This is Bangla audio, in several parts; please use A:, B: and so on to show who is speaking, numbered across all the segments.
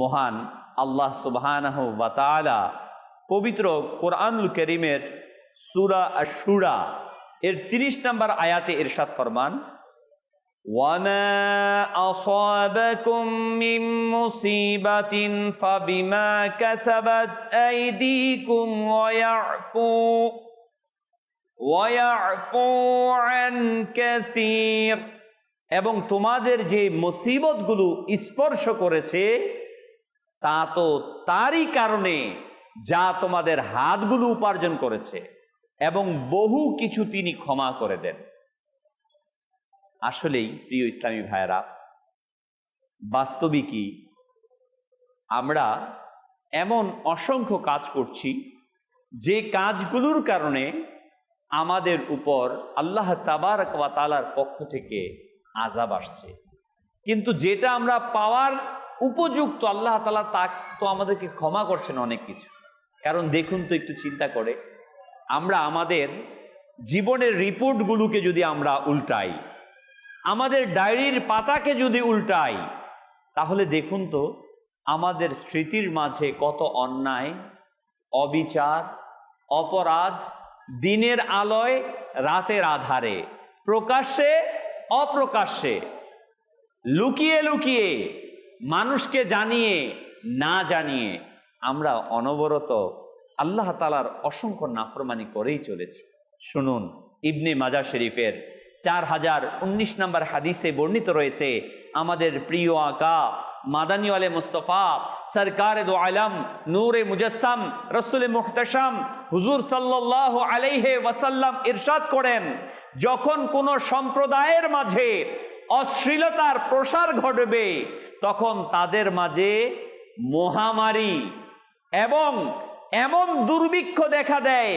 A: মহান আল্লাহ সুবহানাহু ওয়া তাআলা পবিত্র কোরআনুল কারীমের সূরা আশ-শুরা এর 30 নম্বর আয়াতে ইরশাদ ফরমান, ওয়ামা আসাবাকুম মিন মুসিবাতিন ফাবিমা কাসাবাত আইদিকুম ওয়া ইয়াফু আন কাসীর। এবং তোমাদের যে মুসিবতগুলো স্পর্শ করেছে তা তো তারই কারণে যা তোমাদের হাতগুলো উপার্জন করেছে, এবং বহু কিছু তিনি ক্ষমা করে দেন। আসলেই প্রিয় ইসলামী ভাইয়েরা, বাস্তবিকই আমরা এমন অসংখ্য কাজ করছি যে কাজগুলোর কারণে আমাদের উপর আল্লাহ তাবারক ওয়া তাআলার পক্ষ থেকে আযাব আসছে, কিন্তু যেটা আমরা পাওয়ার উপযুক্ত আল্লাহ তাআলা তা তো আমাদেরকে ক্ষমা করছেন অনেক কিছু। কারণ দেখুন তো, একটু চিন্তা করে আমরা আমাদের জীবনের রিপোর্টগুলোকে যদি আমরা উল্টাই, আমাদের ডায়েরির পাতাকে যদি উল্টাই, তাহলে দেখুন তো আমাদের স্মৃতির মাঝে কত অন্যায়, অবিচার, অপরাধ দিনের আলোয় রাতের আধারে, প্রকাশ্যে অপ্রকাশ্যে, লুকিয়ে লুকিয়ে, মানুষকে জানিয়ে না জানিয়ে আমরা অনবরত আল্লাহ তাআলার অসংখ্য নাফরমানি করেই চলেছি। শুনুন, ইবনে মাজাহ শরীফের 4019 নম্বর হাদিসে বর্ণিত রয়েছে, আমাদের প্রিয় আকা মাদানী ওয়ালে মুস্তাফা সরকারে দো আলম নূরে মুজাসসাম রসুল মুহতাশাম হুজুর সাল্লাল্লাহু আলাইহি ওয়াসাল্লাম ইরশাদ করেন, যখন কোন সম্প্রদায়ের মাঝে অশ্লীলতার প্রসার ঘটবে তখন তাদের মাঝে মহামারী এবং এমন দুর্ভিক্ষ দেখা দেয়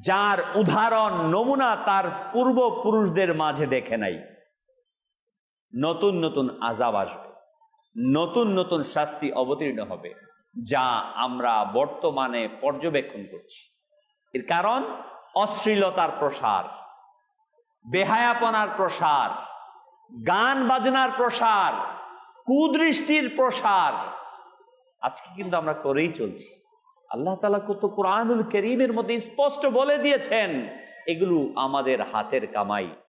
A: যার উদাহরণ নমুনা তার পূর্বপুরুষদের মাঝে দেখে নাই। নতুন নতুন আযাব আসবে, নতুন নতুন শাস্তি অবতীর্ণ হবে, যা আমরা বর্তমানে পর্যবেক্ষণ করছি। এর কারণ অশ্লীলতার প্রসার, বেহায়াপনার প্রসার, গান বাজনার প্রসার, কুদৃষ্টির প্রসার আজকে কিন্তু আমরা করেই চলছি। আল্লাহ তাআলা কত কোরআনুল কারীমের মধ্যে স্পষ্ট বলে দিয়েছেন, এগুলো আমাদের হাতের কামাই।